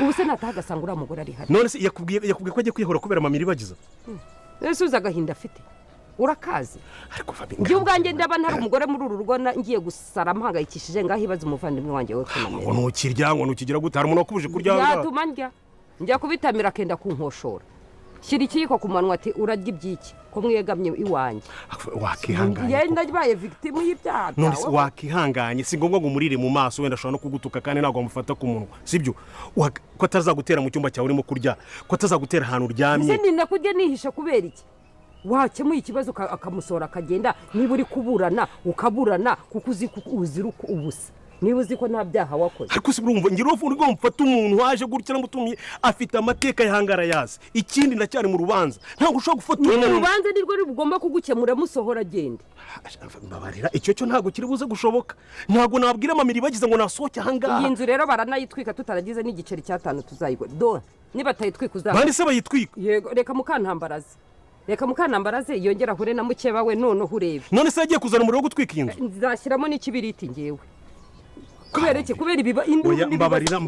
ubuse natagasanga ura mugore ari hari none se yakubwiye ko agiye kwihora kubera mama iribagiza ese uza gahinda afite urakazi njye ubwanjye ndaba ntari umugore muri uru rugo ngiye gusara mpangayikishije ngaho ibaza umuvandimwe wanjye we kunamera ngo ntukirya ngo ntukigira gute hari umuntu wakubuje kurya yatuma njya kubitamira akenda kunkoshora shyira ikiyiko ku manwa ati urarya ibyiki ko mwegamye iwanjye wakihanganye yenda baye victim y'ibyaha none se wakihanganye si ngombwa ngo umurire mu maso wenda ashobora no kugutuka kandi ntabwo wamufata ku munwa sibyo ko atazagutera mu cyumba cyawe urimo kurya ko atazagutera ahantu uryamye ese nina kujya nihisha kubera iki wakemuye ikibazo akamusora akagenda niba uri kuburana ukaburana kuko uzi uzira ubusa niba uzi ko nta byaha wakoze ariko se urumva ngira uvuga ngo mfata umuntu waje gutya mutumye afite amateka yahangara yazi ikindi ndacyari mu rubanza ntabwo ushobora gufata umuntu mu rubanza nirwo rugomba kugukemura musohora agende mbabarira icyo cyo ntabwo kiri buze gushoboka ntabwo nabwira mama iribagiza ngo nasohoke ahangaha iyi nzu rero baranayitwika tutaragize n'igiceri cy'atanu tuzayigwa do niba atayitwika uzaba bandi se bayitwika yego reka mukantambaraze yongera hure na mukeba we none urebe none se yagiye kuzana umuriro wo gutwika iyi nzu nzashyiramo n'ikibiriti ngewe kubera iki kubera ibiba mbabarira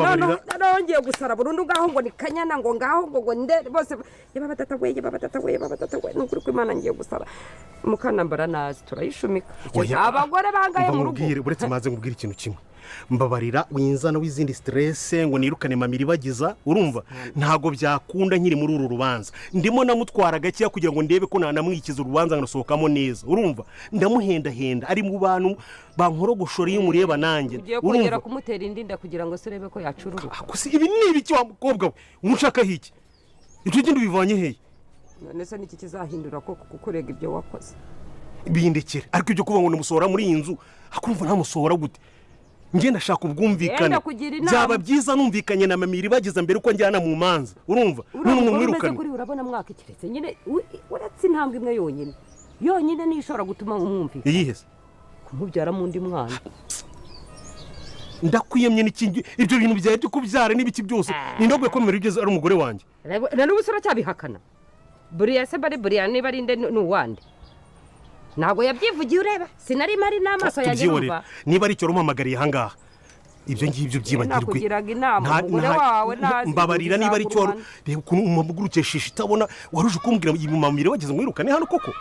ngiye gusara burundu ngaho ngo ni kanyana ngo ngaho ngo nde bose yababatataguye n'ukuri ko Imana ngiye gusara mukanambara nazi turayishumika abagore bangaye mu rugo uretse maze ngubwira ikintu kimwe mbabarira winzana w'izindi stress ngo nirukane mama iribagiza urumva ntago byakunda nkiri muri uru rubanza ndimo namutwara gakiya kugira ngo ndebe ko nanamwikiza urubanza nganasohokamo neza urumva ndamuhendahenda ari mu bantu bankorogoshoreye umureba nanjye urumva kumutera indinda kugira ngo surebe ko yacururuka gusa ibi ni ibiki wa mukobwa we umushaka hiki ibyo gindi bivanye hehe none se niki kizahindura ko kukurega ibyo wakoze bindekere ariko ibyo kuvuga ngo namusohora muri iyi nzu akumva ntamusohora gute njye ndashaka ubwumvikane byaba byiza numvikanye na mama iribagiza mbere uko njyana mu manza urumva none umwirukane urabona mwaka ikiretse nyine uretse intambwe imwe yonyine niyo ishobora gutuma umwumvikana iyihese kumubyara mu ndi mwana ndakwiyemye n'ikindi ibyo bintu byawe byo kubyara n'ibiki byose nindogwe ko mbere ugeze ari umugore wanjye rero ubusura cyabihakana buriya se buriya niba ari nde n'uwande ntabwo yabyivugiye ureba sinari mari n'amaso yanjye numva niba ari cyo rumpamagariye ahangaha ibyo ngibyo byibagirwe nakugiraga inama umugore wawe nazi mbabarira niba ari cyo reba ukuntu umugurukeshisha itabona waruje kumbwira mama iribagiza mwirukane hano koko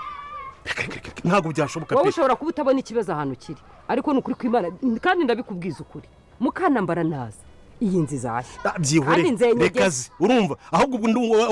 ntabwo byashoboka wowe ushobora kuba utabona ikibazo ahantu kiri ariko ni ukuri kw'Imana kandi ndabikubwiza ukuri mukanambara naza iyi nzi zashya byihore rekazi urumva ahubwo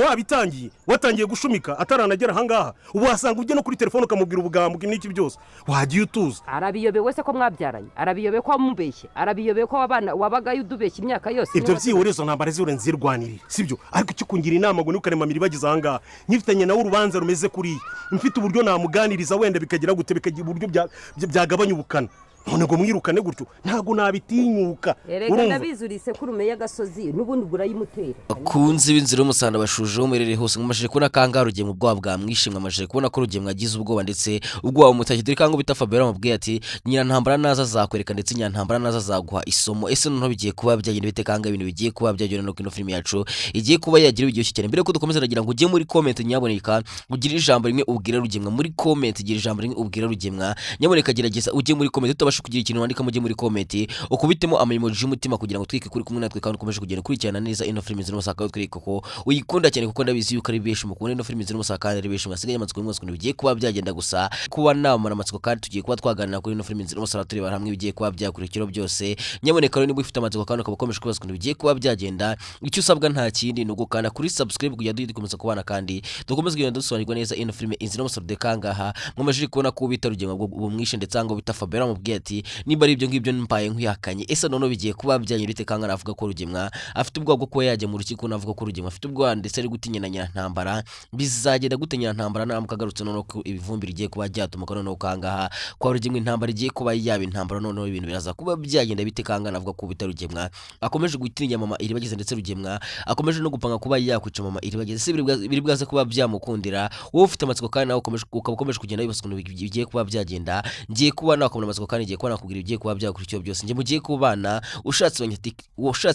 wabitangiye watangiye gushumika ataranagera ahangaha ubu wasanga ujya no kuri telefone ukamubwira ubugambo n'iki byose wagiye utuza arabiyobewe se ko mwabyaranye arabiyobewe ko wamubeshye arabiyobewe ko wabagayo udubeshya imyaka yose ibyo byihore izo ntambara zihore nzirwanirire sibyo ariko icyo kungira inama ngo nukane mama iribagiza ahangaha nyifitanye nawe urubanza rumeze kuriya mfite uburyo namuganiriza wenda bikagira gute bikagira uburyo byagabanya ubukana none ngo mwirukane gutyo ntago nabitinyuka urumva ndabizurise ko rumeye agasozi nubundi burayimutera kunzi b'inzira y'umusanda bashuje umerere hose ngumashije kubona kanga rugiye mu bwabo bwa mwishimwe amashije kubona ko rugiye mwagize ubwoba ndetse ubwoba mutashye dore kango bita Fabera mubwiye ati nyina ntambara naza zakwereka ndetse nyina ntambara naza zaguha isomo ese none bigiye kuba byagenda bite kanga ibintu bigiye kuba byagenda no kino filime yacu igiye kuba yagira ibiryoshye cyane mbere ko dukomeza nagira ngo ujye muri comment nyaboneka ugira ijambo rimwe ubwira rugemwa muri comment gira ijambo rimwe ubwira rugemwa nyaboneka gerageza ujye muri comment utabasha kugira ikintu wandika mujye muri comment ukubitemo amaimoji y'umutima kugira ngo twike kuri kumwe natwe kandi ukomeje kugenda kurikirana neza ino filime zino musaka twike ko uyikunda cyane kuko ndabizi yuko ari beshi mukunda ino filime zino musaka ari beshi mwasigaye amatsiko mwese kuntu bigiye kuba byagenda gusa kuba namara amatsiko kandi tugiye kuba twaganira kuri ino filime zino musaka turi hamwe bigiye kuba byakurikira byose nyaboneka rero niba ufite amatsiko kandi ukabakomeje kubaza kuntu bigiye kuba byagenda icyo usabwa nta kindi no gukanda kuri subscribe kugira dukomeze kubana kandi dukomeze kugenda dusobanurwa neza ino filime inzira musaka de kangaha mwamaje kubona ko bita rugenga bwo mwishe ndetse ngo bita Fabera mubwiye ati niba ari ibyo ngibyo mpaye nkwihakanye ese none bigiye kuba byanyurite kanga navuga ko rugemwa afite ubwo ko yajya mu rukiko navuga ko rugemwa afite ubwo ndetse ari gutinya na ntambara bizagenda gutinya ntambara namukagarutse none ko ibivumbi rigiye kuba byatuma ko none kangaha kwa rugemwa intambara igiye kuba yaba intambara none ibintu biraza kuba byagenda bite kanga navuga ko bitarugemwa akomeje gutinya mama iribagize ndetse rugemwa akomeje no gupanga kuba yakwica mama iribagize se biri bwaze kuba byamukundira wowe ufite amatsiko kandi nawe ukomeje kugenda bibasukuna bigiye kuba byagenda ngiye kuba nakomona amatsiko kandi ngiye kuba nakubwira ibigiye kuba byakurikiyeho byose njye mugiye kubana ushatse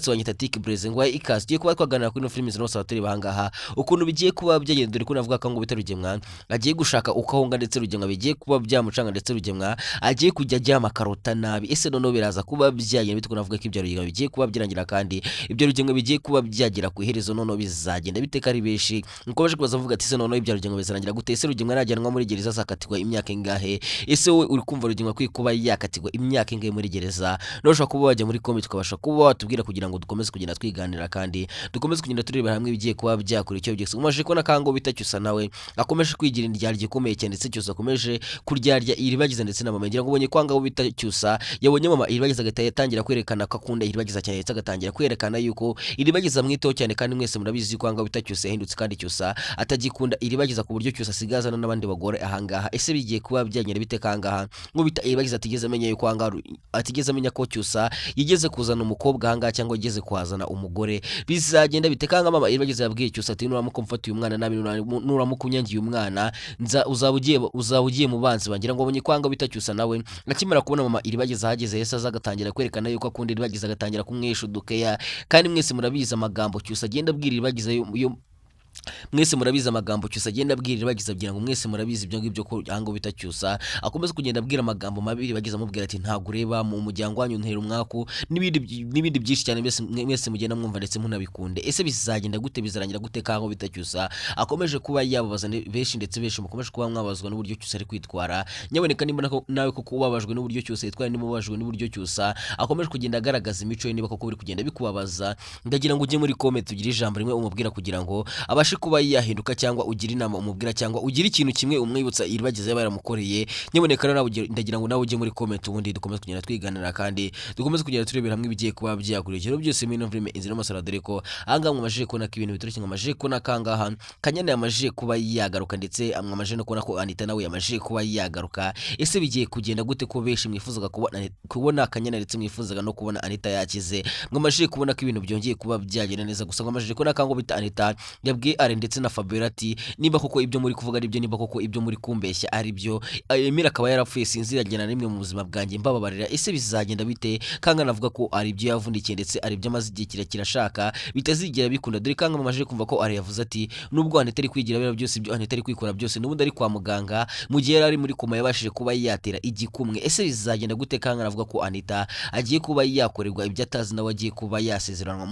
wanyita Tiki Blaze ngo ikaze ugiye kuba twaganira kuri no filimi zino sabaturi bahangaha ukuntu bigiye kuba byagenda dore ko navuga ko ngo bita Rugemwa agiye gushaka ukahunga ndetse Rugemwa bigiye kuba byamucanga ndetse Rugemwa agiye kujya ajya makarota nabi ese none biraza kuba byagenda bite ko navuga ko ibyo Rugemwa bigiye kuba byirangira kandi ibyo Rugemwa bigiye kuba byagira ku iherezo none bizagenda biteka ari beshi nkomeje kubaza vuga ati se none ibyo Rugemwa bizarangira gute ese Rugemwa arajyanwa muri gereza zakatirwa imyaka ingahe ese wowe uri kumva Rugemwa kwikuba yakatirwa imyaka ingahe muri gereza noshaka kuba wajya muri comment tukabasha kuba watubwira kugira ngo dukomeze kugenda twiganira kandi dukomeze kugenda tureba hamwe bigiye kuba byakurikiyeho byose umaje ko nakango bita Cyusa nawe akomeje kwigira indyarya gikomeye cyane ndetse Cyusa akomeje kuryarya Iribagiza ndetse na mama ngira ngo ubonye kwanga bita Cyusa yabonye mama Iribagiza yatangira kwerekana ko akunda Iribagiza cyane ndetse agatangira kwerekana yuko Iribagiza mwiteho cyane kandi mwese murabizi kwanga bita Cyusa yahindutse kandi Cyusa atagikunda Iribagiza ku buryo Cyusa asigazana n'abandi bagore ahangaha ese bigiye kuba byagenda bite kangaha ngo bita Iribagiza atigeze amenya yuko kwanga atigeze amenya ko Cyusa yigeze kuzana umukobwa ahangaha cyangwa yigeze kwazana umugore bizagenda bite kanga mama Iribagiza yabwiye Cyusa ati nuramukomfata uyu mwana nabi nuramukunyangiye umwana uzabugiye mu banzi bangira ngo abonye kwanga bita Cyusa nawe akimara kubona mama Iribagiza hageze yesa zagatangira kwerekana yuko akunda Iribagiza agatangira kumwishudukeya kandi mwese murabizi amagambo Cyusa agenda abwira Iribagiza mwese murabizi amagambo Cyusa agenda abwira Iribagiza kugira ngo mwese murabizi ibyo ngibyo ko ahango bita Cyusa akomeza kugenda abwira amagambo mabi Iribagiza amubwira ati ntago ureba mu muryango wanyu ntera umwaku n'ibindi byinshi cyane mwese mugenda mwumva ndetse munabikunde ese bizagenda gute bizarangira gute kango bita Cyusa akomeje kuba yababaza benshi ndetse benshi mukomeje kuba mwabazwa n'uburyo Cyusa ari kwitwara nyaboneka nimba nawe koko ubabajwe n'uburyo Cyusa yitwara nimba ubabajwe n'uburyo Cyusa akomeje kugenda agaragaza imico ye niba koko biri kugenda bikubabaza ndagira ngo ujye muri comment ugire ijambo rimwe umubwira kugira ngo abashe kuba yahinduka cyangwa ugira inama umubwira cyangwa ugira ikintu kimwe umwibutsa Iribagiza yabaramukoreye nyaboneka nawe ndagira ngo nawe ujye muri comment ubundi dukomeze kugenda twiganira kandi dukomeze kugenda turebera hamwe bigiye kuba byakurikira byose muri filime inzira y'umusaraba dore ko ahangaha mwamaje kubona ko ibintu bitoroshye mwamaje kubona kangaha Kanyana yamaje kuba yagaruka ndetse mwamaje no kubona ko Anita nawe yamaje kuba yagaruka ese bigiye kugenda gute ko benshi mwifuzaga kubona Kanyana ndetse mwifuzaga no kubona Anita yakize mwamaje kubona ko ibintu byongeye kuba byagenda neza gusa mwamaje kubona kango bita Anita yabwiye Are ndetse na Faberati niba koko ibyo muri kuvuga ari byo niba koko ibyo muri kumbeshya ari byo Emira akaba yarapfuye sinziragena rimwe mu buzima bwanjye mbababarira ese bizagenda bite kanga navuga ko ari byo yavundikiye ndetse ari byo amaze igihe kirekire ashaka bitazigera bikunda dore kanga mamaje kumva ko Are yavuze ati nubwo Anita ari kwigira bera byose ibyo Anita ari kwikora byose n'ubundi ari kwa muganga mu gihe yari muri koma yabashije kuba yatera igikumwe ese bizagenda gute kanga navuga ko Anita agiye kuba yakorerwa ibyo atazi nawe agiye kuba yasezeranwa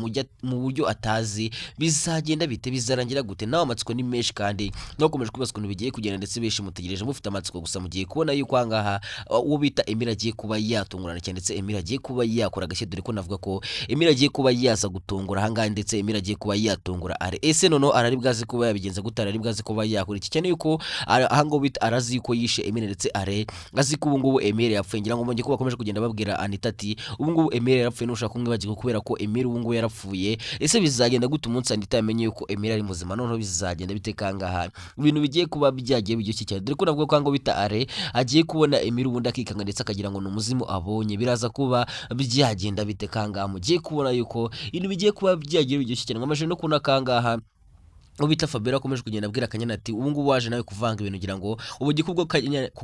mu buryo atazi bizagenda bite bizarangira gute nawe amatsiko ni menshi kandi nakomeje kubaswa ibintu bigiye kugenda ndetse benshi mutegereje mufite amatsiko gusa mugiye kubona yuko ahangaha uwo bita Emira agiye kuba yatungurana cyane ndetse Emira agiye kuba yakora agashye dore ko navuga ko Emira agiye kuba yaza gutungura ahangaha ndetse Emira agiye kuba yatungura Are ese nono arari bwazi kuba yabigenza gutara ari bwazi kuba yakora iki cyane yuko ahangaho bita arazi ko yishe Emira ndetse Are azi ko ubungubu Emira yapfuye ngira ngo mbonye ko bakomeje kugenda babwira Anita ati ubungubu Emira yarapfuye nushaka kumwibagirwa kubera ko Emira ubungubu yarapfuye ese bizagenda gute umunsi Anita yamenye yuko Emira ari muzima noneho bizagenda bite kangaha ibintu bigiye kuba byagiye biryoshye cyane dore ko navuga ko ngo bita Are agiye kubona Emira ubundi akikanga ndetse akagira ngo n'umuzimu abonye biraza kuba byagenda bite kangaha mugiye kubona yuko ibintu bigiye kuba byagiye biryoshye cyane mwamaje no kuna kangaha ubita Fabera akomeje kugenda abwira Kanyana ati ubu ngubu waje nawe kuvanga ibintu ngira ngo ubugi kubwo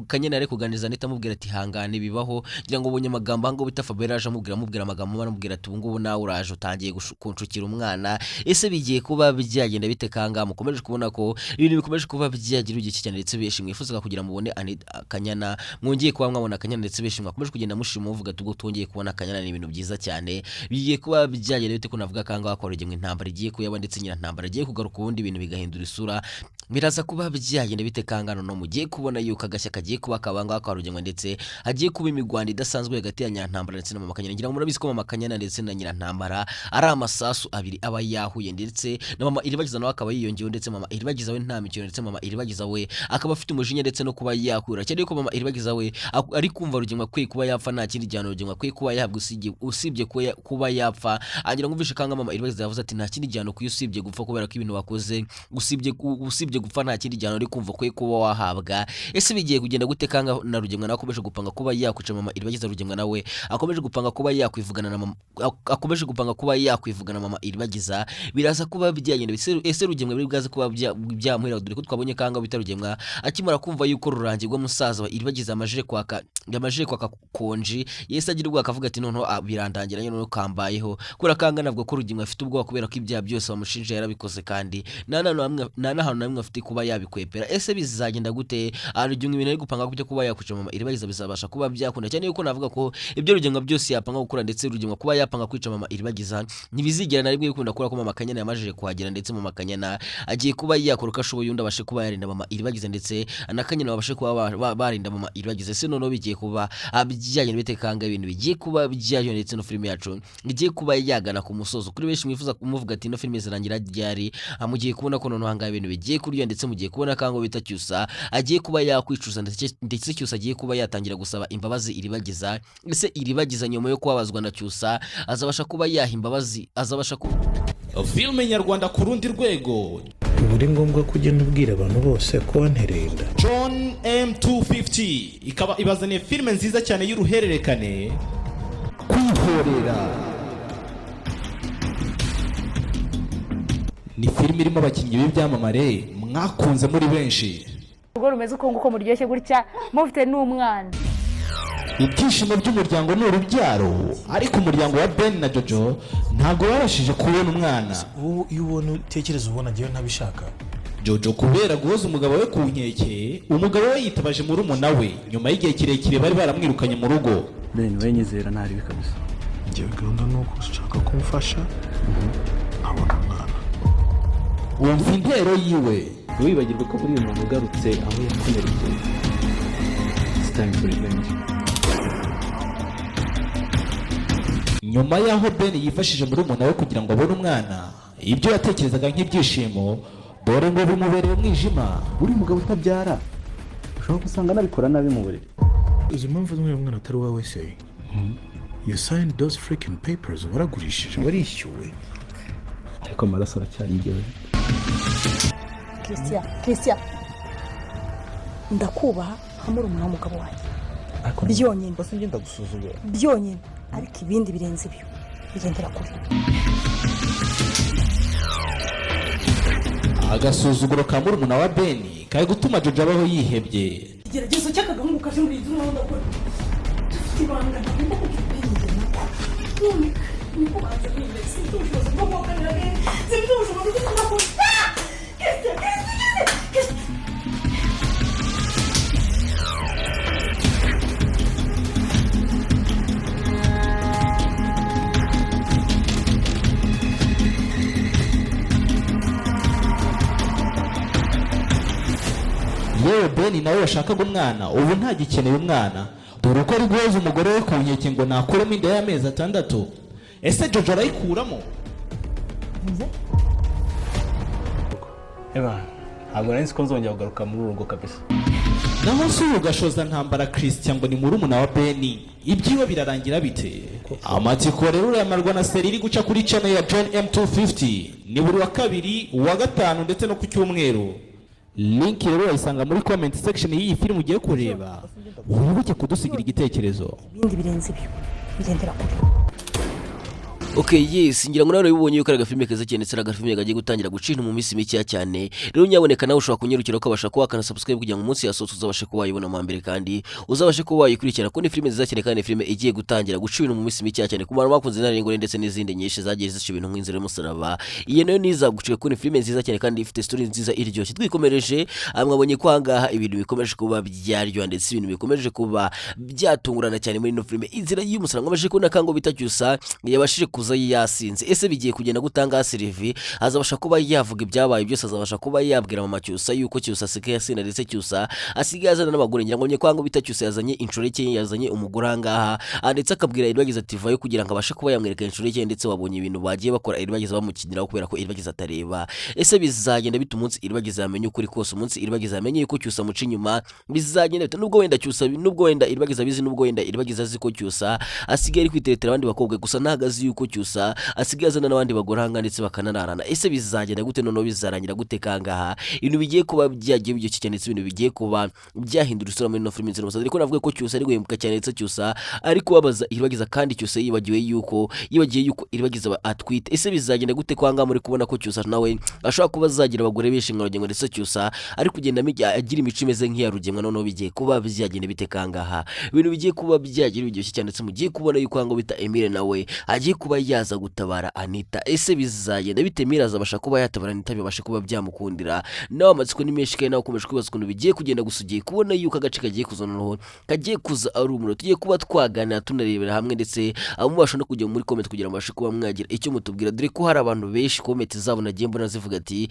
Kanyana ari kuganiriza Anita amubwira ati hangane bibaho ngira ngo ubonye amagambo hango bita Fabera aje amubwira amagambo baramubwira ati ubu ngubu nawe uraje utangiye kunshukira umwana ese bigiye kuba byagenda bite kanga mukomeje kubona ko ibintu bikomeje kuba byagira igihe cyane ndetse beshi mwifuzaga kugira mubone Kanyana mwongeye kuba mwabona Kanyana ndetse beshi mwakomeje kugenda mushima muvuga tubwo twongeye kubona Kanyana ni ibintu byiza cyane bigiye kuba byagenda bite ko navuga kanga akorege mu intambara igiye kuyaba ndetse nyina ntambara igiye kugaruka ubundi ibintu bigahindura isura biraza kuba byagenda bite kangano no mugiye kubona yuko agashya kagiye kuba kabanga akarugenwa ndetse hagiye kuba imigwanda idasanzwe hagati ya Nyantambara ndetse na Mama Kanyana ngira ngo murabizi ko Mama Kanyana ndetse na Nyirantambara ari amasasu abiri aba yahuye ndetse na Mama Iribagiza nawe akaba yiyongeyeho ndetse Mama Iribagiza we nta mikino ndetse Mama Iribagiza we akaba afite umujinya ndetse no kuba yakura cyane ko Mama Iribagiza we ari kumva Rugenwa kwe kuba yapfa nta kindi gihano Rugenwa kwe kuba yahabwa usibye kuba yapfa agira ngo mvishe kanga Mama Iribagiza yavuze ati nta kindi gihano kuyusibye gupfa kubera ko ibintu wakoze usibye usibye gupfa nta kindi gihano uri kumva ko kuba wahabwa. Ese bigiye kugenda gute kanga na Rugemwa nakomeje gupanga kuba yakwica Mama Iribagiza? Rugemwa nawe akomeje gupanga kuba yakwivugana na Mama, akomeje gupanga kuba yakwivugana Mama Iribagiza. Biraza kuba byagenda. Ese Rugemwa biri bwaze kuba byamuhira, dore ko twabonye kanga bita Rugemwa akimara kumva yuko rurangirwa musaza wa Iribagiza amajije kwaka konji, yese agirwa akavuga ati noneho birandangiranye no kambayeho kura kanga nabwo ko Rugemwa afite ubwoba kubera ko ibyaha byose bamushinja yarabikoze kandi nta hantu namwe afite kuba yabikwepera. Ese bizagenda gute? Rugemwa ibintu ari gupanga kubyo kuba yakwica Mama Iribagiza bizabasha kuba byakunda, cyane yuko navuga ko ibyo Rugemwa byose yapanga gukora ndetse Rugemwa kuba yapanga kwica Mama Iribagiza ntibizigera na rimwe bikunda kura ko Mama Kanyana yamajije kuhagera, ndetse Mama Kanyana agiye kuba yakora uko ashoboye undi abashe kuba yarinda Mama Iribagiza ndetse na Kanyana babashe kuba barinda Mama Iribagiza. Ese noneho bigiye kuba bijyanye bitekanga ibintu bigiye kuba bijyanye, ndetse no filime yacu igiye kuba yagana ku musozo. Kuri benshi mwifuza kumuvuga ati no filime zirangira ryari, mugiye kubona ko noneho hanga ibintu bigiye kurya, ndetse mugiye kubona kango bita Cyusa agiye kuba yakwicuza, ndetse Cyusa agiye kuba yatangira gusaba imbabazi Iribagiza. Ese Iribagiza nyuma yo kubabazwa na Cyusa azabasha kuba yaha imbabazi, azabasha filime nyarwanda ku rundi rwego. Buri ngombwa kugenda ubwira abantu bose ko wanterenda. John M250 ikaba ibazaniye filime nziza cyane y'uruhererekane Kwihorera. Ni filime irimo abakinnyi b'ibyamamare mwakunze muri benshi. Ubwo rumeze uko nguko muryoshye gutya mufite n'umwana. Ibyishimo by'umuryango ni urubyaro, ariko umuryango wa Ben na Jojo ntabwo babashije kubona umwana. Iyo ubona utekereza ubona ngewe ntabishaka. Jojo kubera guhoza umugabo we ku nkeke, umugabo we yitabaje murumuna we nyuma y'igihe kirekire bari baramwirukanye mu rugo. Ben we nyizera ntari bikabisa. Ngewe gahunda ni uko ushaka kumfasha nkabona umwana. Wumva intero yiwe. Wibagirwe ko buri umuntu ugarutse aho yakomerekeye. It's time for revenge. Nyuma y'aho Ben yifashije murumuna we kugira ngo abone umwana, ibyo yatekerezaga nk'ibyishimo dore ngo bimubereye umwijima. Uri mugabo utabyara ushobora gusanga nabikora nabi mu buriri. Uzi impamvu z'umwe umwana atari uwawe se? You signed those freaking papers, waragurishije, warishyuwe. Ariko amaraso aracyarigewe. Christian ndakubaha hamwe umwana w'umugabo wanjye byonyine, basi ngenda gusuzugura byonyine, ariko ibindi birenze ibyo bigendera kure. Agasuzuguro ka murumuna wa Ben kari gutuma Jojo abaho yihebye. Igeragezo cy'akagahungu kaje muri izo naho ndakora ibanga ndagomba kukipenya none niko baza kwinjira sintushobora kubakanira sintushobora gukora yewe Ben nawe yashakaga umwana, ubu ntagikeneye umwana dore uko ari guhoza umugore we ku nkeke ngo nakuremo inda y'amezi 6. Ese Jojo arayikuramo? Ntabwo nari nzi ko nzongera kugaruka muri urugo kabisa. Naho se ugashoza ntambara Christian ngo ni murumuna wa Ben, ibyiwe birarangira bite? Amatsiko rero urayamarwa na seri iri guca kuri channel ya John M250 ni buri wa kabiri, uwa gatanu ndetse no ku cyumweru. Link rero urayisanga muri comment section y'iyi film ugiye kureba. Wibuke kudusigira igitekerezo. Ibindi birenze ibyo bigendera kure. Okay, yes, ngira ngo nawe ubonye yuko araga filime keza cyane, ndetse araga filime gagiye gutangira gucina mu minsi mike cyane. Rero nyaboneka nawe ushobora kunyarukira ko abasha kuba kana subscribe kugira ngo umunsi yasohotse uzabashe kuba wayibona mu mbere, kandi uzabashe kuba wayikurikira ko ni filime nziza cyane, kandi filime igiye gutangira gucina mu minsi mike cyane. Ku bantu bakunze narengo ndetse n'izindi nyinshi zagiye zisha ibintu nk'inzira y'umusaraba, iyi nayo niza gucika ko ni filime nziza cyane kandi ifite story nziza iryoshye. Twikomereje mwabonye ko hangaha ibintu bikomeje kuba byaryo, ndetse ibintu bikomeje kuba byatungurana cyane muri no filime Inzira y'Umusaraba. Ngabashe ko nakango bita Cyusa yabashije kuza yasinze. Ese bigiye kugenda gutanga Sylvie azabasha kuba yavuga ibyabaye byose, azabasha kuba yabwira Mama Cyusa yuko Cyusa asigaye asina, ndetse Cyusa asigaye azana n'abagore. Ngira ngo nye kwango bita Cyusa yazanye inshoreke, yazanye umugore hangaha, ndetse akabwira Iribagiza ati vayo kugira ngo abashe kuba yamwereka inshoreke, ndetse wabonye ibintu bagiye bakora Iribagiza bamukiniraho kubera ko Iribagiza atareba. Ese bizagenda bita umunsi Iribagiza yamenye ukuri kose, umunsi Iribagiza yamenye yuko Cyusa muca inyuma, bizagenda bita nubwo wenda Cyusa, nubwo wenda Iribagiza bizi, nubwo wenda Iribagiza azi ko Cyusa asigaye ari kwiteretera abandi bakobwa, gusa ntagazi yuko Cyusa asigaye azana n'abandi bagore hanga ndetse bakanararana. Ese bizagenda gute noneho bizarangira gute kangaha ibintu bigiye kuba byagiye biryoshye cyane ndetse ibintu bigiye kuba byahindura isura muri ino filime INZIRA Y'UMUSARABA. Ariko navuga ko Cyusa ari guhemuka cyane ndetse Cyusa ari kubabaza Iribagiza kandi Cyusa yibagiye yuko Iribagiza atwite. Ese bizagenda gute kwanga muri kubona ko Cyusa nawe ashobora kuba azagira abagore benshi nka Rugemwa ndetse Cyusa ari kugenda agira imico imeze nk'iya Rugemwa noneho bigiye kuba byagenda bite kangaha ibintu bigiye kuba byagira biryoshye cyane ndetse mugiye kubona yuko ngo bita Emile nawe agiye kuba yaza gutabara Anita. Ese bizagenda bite Emile azabasha kuba yatabara Anita bibashe kuba byamukundira nawe amatsiko ni menshi kandi nawe ukomeje kwibaza ukuntu bigiye kugenda gusugiye kubona yuko agace kagiye kuza noneho kagiye kuza ari umuro tugiye kuba twaganira tunarebera hamwe ndetse mubasha no kujya muri comment kugira ngo mubashe kuba mwagira icyo mutubwira dore ko hari abantu benshi comment zabo nagiye mbona zivuga ati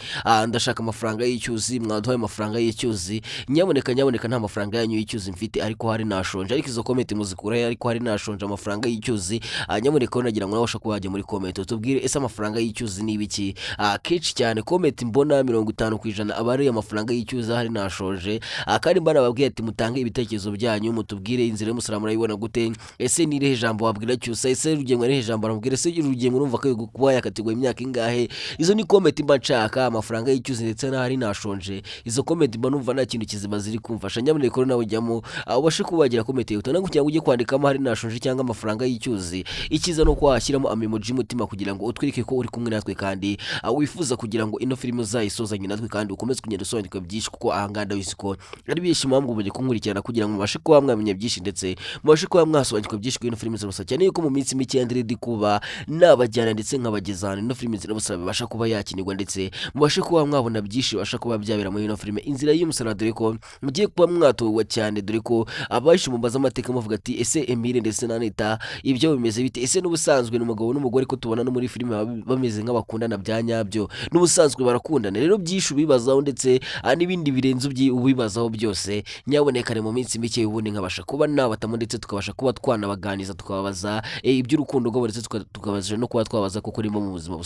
ndashaka amafaranga y'icyuzi mwaduhaye amafaranga y'icyuzi nyaboneka nta mafaranga yanyu y'icyuzi mfite ariko hari nashonje ariko izo comment muzikuraho ariko hari nashonje amafaranga y'icyuzi nyaboneka nagira ngo nabasha kuba wajya muri comment tubwire ese amafaranga y'icyuzi ni ibiki kenshi cyane comment mbona 50% abari amafaranga y'icyuzi hari nashonje kandi mbana babwiye ati mutange ibitekerezo byanyu mutubwire inzira y'umusaraba murayibona gute ese ni irihe jambo wabwira Cyusa ese Rugemwa irihe jambo aramubwira ese Rugemwa urumva ko kuba yakatigwa imyaka ingahe izo ni comment mba nshaka amafaranga y'icyuzi ndetse n'ahari nashonje izo comment mba numva nta kintu kizima ziri kumfasha nyaboneka ko nawe ujyamo ubashe kubagira comment utana kugira ngo ujye kwandikamo hari nashonje cyangwa amafaranga y'icyuzi ikiza no kwashyiramo emoji mutima kugira ngo utwirike ko uri kumwe natwe kandi wifuza kugira ngo ino filime uzayisozanye natwe kandi ukomeze kugenda usobanukirwa byinshi kuko ahanganda wisi ko ari byinshi mpamvu mujye kunkurikirana kugira ngo mubashe kuba mwamenya byinshi ndetse mubashe kuba mwasobanukirwa byinshi kuri ino filime zose cyane yuko mu minsi mike ndi kuba nabajyana ndetse nkabagezana ino filime INZIRA Y'UMUSARABA bibasha kuba yakinirwa ndetse mubashe kuba mwabona byinshi bibasha kuba byabera muri ino filime INZIRA Y'UMUSARABA dore ko mugiye kuba mwatowe cyane dore ko abaje mumbaza amateka muvuga ati ese Emile ndetse na Anita ibyo bimeze bite ese n'ubusanzwe n'umugabo n'umugore ko tubona no muri filime bameze nk'abakundana bya nyabyo n'ubusanzwe barakundana rero byishu bibazaho ndetse n'ibindi birenze ubibazaho byose nyabonekane mu minsi mike ubundi nkabasha kuba nabatamo ndetse tukabasha kuba twanabaganiza tukababaza iby'urukundo rwabo ndetse tukabaza no kuba twabaza kuko rimo mu buzima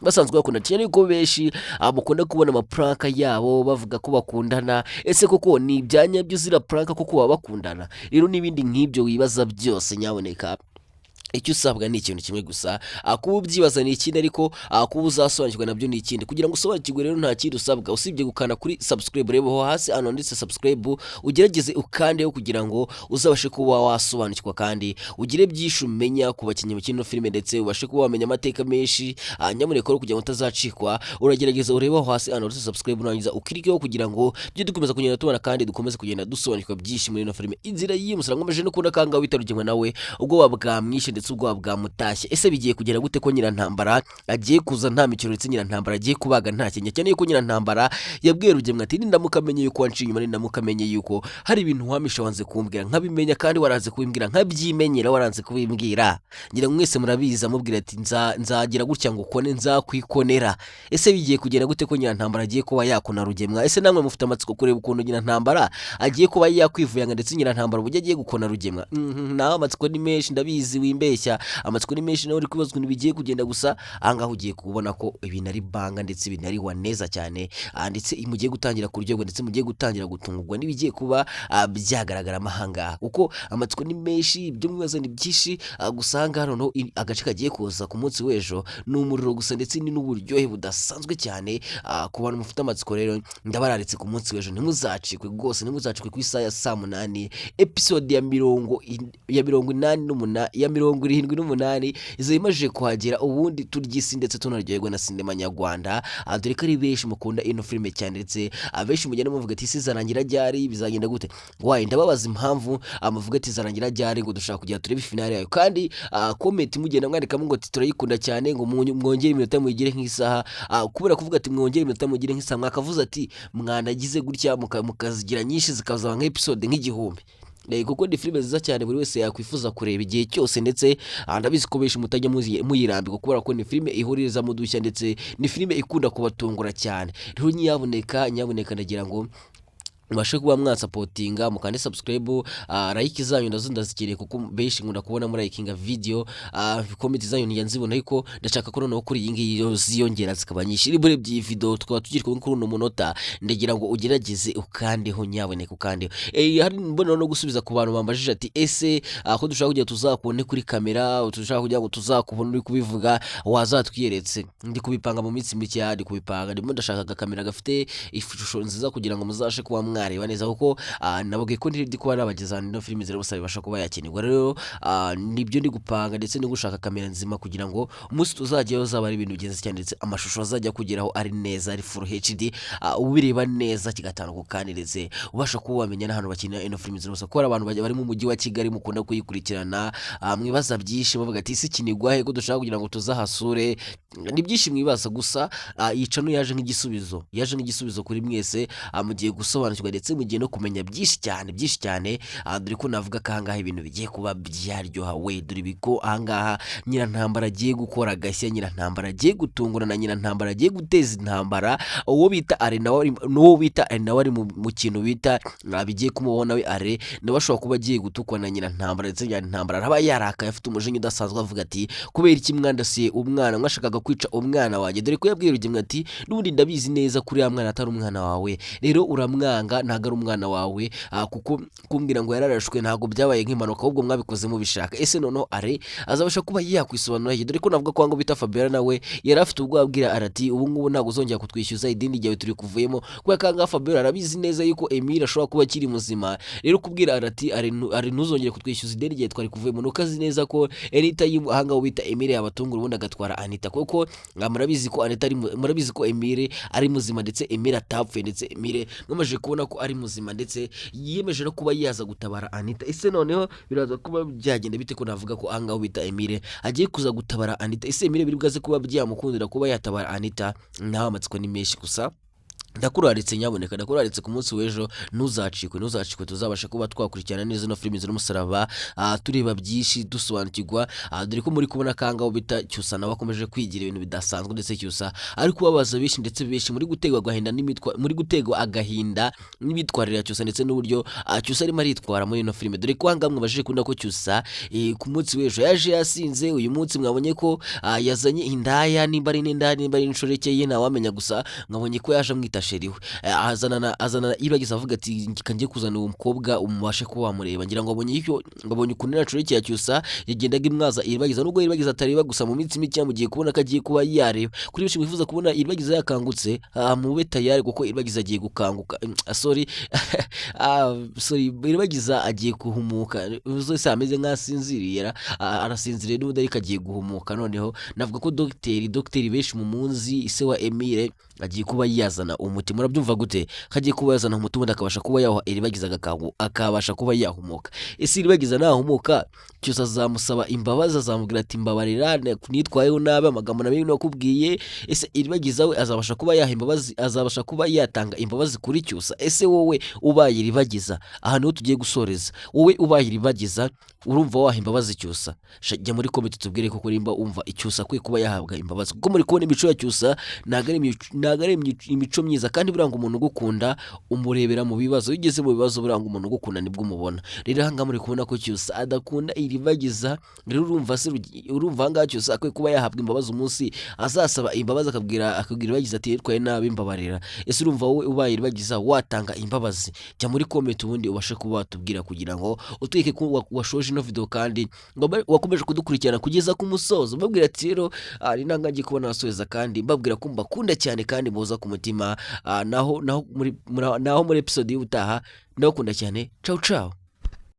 basanzwe bakunda cyane yuko benshi mukunda kubona amapranka yabo bavuga ko bakundana ese koko ni ibyanya byo zira pranka koko baba bakundana rero n'ibindi nk'ibyo wibaza byose nyaboneka icyo usabwa ni ikintu kimwe gusa kuba ubyibaza ni ikindi ariko kuba uzasobanukirwa nabyo ni ikindi kugira ngo usobanukirwe rero nta kindi usabwa usibye gukanda kuri subscribe rebaho hasi hano ndetse subscribe ugerageze ukandeho kugira ngo uzabashe kuba wasobanukirwa kandi ugire byinshi umenya ku bakinnyi mu kino filime ndetse ubashe kuba wamenya amateka menshi nyamuneka kugira ngo utazacikwa uragerageza urebaho hasi hano ndetse subscribe urangiza ukirikeho kugira ngo tujye dukomeza kugenda tubona kandi dukomeze kugenda dusobanukirwa byinshi muri ino filime INZIRA Y'UMUSARABA ngomeje no kubona kanga witarugemwa nawe ubwo wabwamwishe ndetse ubwo bwamutashye ese bigiye kugera gute ko nyirantambara agiye kuza nta mikino ndetse nyirantambara agiye kubaga nta kenya cyane yuko nyirantambara yabwiye Rugemwa ati ndamukamenye yuko wanciye inyuma ndamukamenye yuko hari ibintu wamisha wanze kumbwira nkabimenya kandi waranze kubimbwira nkabyimenyera waranze kubimbwira ngira mwese murabiza amubwira ati nzagira gutya ngo ukone nzakwikonera ese bigiye kugera gute ko nyirantambara agiye kuba yakona Rugemwa ese namwe mufite amatsiko kureba ukuntu nyirantambara agiye kuba yakwivuyanga ndetse nyirantambara ubujye agiye gukona Rugemwa naho amatsiko ni menshi ndabizi wimbeshya amatsiko ni menshi nawe uri kwibazwa ibintu bigiye kugenda gusa ahangaho ugiye kubona ko ibintu ari banga ndetse ibintu ari waneza cyane ndetse mugiye gutangira kuryoherwa ndetse mugiye gutangira gutungurwa n'ibigiye kuba byagaragara amahanga kuko amatsiko ni menshi ibyo mwibaza ni byinshi gusa ahangaha noneho agace kagiye kuza ku munsi w'ejo ni umuriro gusa ndetse ni n'uburyohe budasanzwe cyane ku bantu mufite amatsiko rero ndabararitse ku munsi w'ejo ntimuzacikwe rwose ntimuzacikwe ku isaha ya saa 8 episode ya 78 izo imaje kuhagera ubundi turyisi ndetse tunaryoherwa na sinema nyarwanda dore ko ari benshi mukunda ino filime cyane ndetse abenshi mugenda muvuga ati sizarangira ryari bizagenda gute waye ndababaza impamvu amuvuga ati zarangira ryari ngo dushaka kujya turebe finale yayo kandi comment mugenda mwandikamo ngo turayikunda cyane ngo mwongere iminota muyigire nk'isaha kubera kuvuga ati mwongere iminota muyigire nk'isaha mwakavuze ati mwanagize gutya mukazigira nyinshi zikazaba nk'episode nk'igihumbi kuko ni filime nziza cyane buri wese yakwifuza kureba igihe cyose ndetse ndabizi ko benshi mutajya muyirambika kubera ko ni filime ihuririza mu dushya ndetse ni filime ikunda kubatungura cyane rero nyaboneka ndagira ngo mubashe kuba mwasapotinga mukande subscribe like zanyu nazo ndazikeneye kuko benshi nkunda kubona muri likinga video comment zanyu nyanzibona ariko ndashaka ko noneho kuri iyi ngiyi ziyongera zikaba nyinshi buri byi video tukaba tugiye kuri uno munota ndagira ngo ugerageze ukandeho nyaboneka ukandeho hari mbona no gusubiza ku bantu bambajije ati ese ko dushaka kujya tuzakubone kuri kamera dushaka kujya ngo tuzakubone uri kubivuga wazatwiyeretse ndi kubipanga mu minsi mike ndi kubipanga ndimo ndashaka kamera gafite ishusho nziza kugira ngo muzashe kuba mwareba neza kuko nababwiye ko ndi kuba nabageza no filime zero busaba bibasha kuba yakinirwa rero nibyo ndi gupanga ndetse no gushaka kamera nzima kugira ngo umunsi tuzajyayo zaba ari ibintu bigenze cyane ndetse amashusho azajya kugeraho ari neza ari full HD ubireba neza kigatandukanirize ubasha kuba wamenya n'ahantu bakinira ino filime zero busaba ko abantu bari mu mujyi wa Kigali mukunda kuyikurikirana mwibaza byinshi bavuga ati isi kinigwa he ko dushaka kugira ngo tuzahasure ni byinshi mwibaza gusa yica no yaje nk'igisubizo kuri mwese mugiye gusobanukirwa ndetse mugiye no kumenya byinshi cyane dore ko navuga ko ahangaha ibintu bigiye kuba byaryoha we dore biko ahangaha nyirantambara agiye gukora gashya nyirantambara agiye gutungurana nyirantambara agiye guteza intambara uwo bita are nawe ari mu kintu bita bigiye kumubona we are nawe ashobora kuba agiye gutukwana nyirantambara ndetse nyirantambara araba yarakaye afite umujinya udasanzwe avuga ati kubera iki mwandasiye umwana mwashakaga kwica umwana wanjye dore ko yabwiye urugimwe ati n'ubundi ndabizi neza kuri ya mwana atari umwana wawe rero uramwanga ntago ari umwana wawe kuko kumbwira ngo yararashwe ntago byabaye nk'impanuka ahubwo mwabikoze mubishaka ese noneho are azabasha kuba yakwisobanura dore ko navuga ko ngo bita Fabiola nawe yari afite ubwo abwira arati ubu ngubu ntago uzongera kutwishyuza idini ryawe turi kuvuyemo kuko kanga Fabiola arabizi neza yuko Emile ashobora kuba akiri muzima rero kubwira arati are ntuzongere kutwishyuza idini ryawe twari kuvuyemo nuko azi neza ko Anita ahanga bita Emile yabatungura ubundi agatwara Anita kuko murabizi ko Anita murabizi ko Emile ari muzima ndetse Emile atapfuye ndetse Emile namaje kubona ko ari muzima ndetse yiyemeje no kuba yaza gutabara Anita ese noneho biraza kuba byagenda bite ko navuga ko ahangaho bita Emile agiye kuza gutabara Anita ese Emile biri bwaze kuba byamukundira kuba yatabara Anita naho amatsiko ni menshi gusa ndakuraritse nyaboneka ndakuraritse ku munsi w'ejo ntuzacikwe tuzabasha kuba twakurikirana neza no filime z'umusaraba tureba byinshi dusobanukirwa dore ko muri kubona kangaho bita Cyusa nawe akomeje kwigira ibintu bidasanzwe ndetse Cyusa ari kubabaza benshi ndetse benshi muri gutegwa agahinda n'imitwarire ya Cyusa ndetse n'uburyo Cyusa arimo aritwara muri ino filime dore ko ahangaha mwabashije kubona ko Cyusa ku munsi w'ejo yaje yasinze uyu munsi mwabonye ko yazanye indaya nimba ari inshoreke ye ntawamenya gusa mwabonye ko yaje amwita sheriwe azana Iribagiza avuga ati kangiye kuzana uwo mukobwa umubashe kuba wamureba ngira ngo abonye ukuntu nacureke ya Cyusa yagendaga imwaza Iribagiza nubwo Iribagiza atareba gusa mu minsi mike yamugiye kubona ko agiye kuba yareba kuri benshi mwifuza kubona Iribagiza yakangutse mube tayari kuko Iribagiza agiye gukanguka sorry Iribagiza agiye guhumuka zose ameze nk'asinziriye arasinziriye n'ubundi ariko agiye guhumuka noneho navuga ko dogiteri benshi mu munsi ise wa Emile agiye kuba yazana umuti murabyumva gute kagiye kuba yazana umuti ubundi akabasha kuba yaho Iribagiza agakangu akabasha kuba yahumuka ese Iribagiza nahumuka Cyusa azamusaba imbabazi azamubwira ati mbabarira nitwayeho nabi amagambo nabi nakubwiye ese Iribagiza we azabasha kuba yaha imbabazi azabasha kuba yatanga imbabazi kuri Cyusa ese wowe ubaye Iribagiza aha niho tugiye gusoreza wowe ubaye Iribagiza urumva waha imbabazi Cyusa jya muri comment tubwire ko kurimba umva Cyusa kwe kuba yahabwa imbabazi kuko muri kubona imico ya Cyusa nagare imico myiza kandi buranga umuntu ugukunda umurebera mu bibazo ugeze mu bibazo buranga umuntu ugukunda nibwo umubona rero hanga muri kubona ko Cyusa adakunda Iribagiza rero urumva hanga Cyusa akwe kuba yahabwa imbabazi umunsi azasaba imbabazi akabwira Iribagiza ati yitwaye nabi imbabarira ese urumva wowe ubaye Iribagiza watanga imbabazi jya muri comment ubundi ubashe kuba watubwira kugira ngo utwike ko washoje ino video kandi wakomeje kudukurikirana kugeza ku musozo babwira ati rero ari nangagiye kubona asoza kandi babwira ko mbakunda cyane kandi muza ku mutima naho muri episode y'ubutaha ndakunda cyane ciao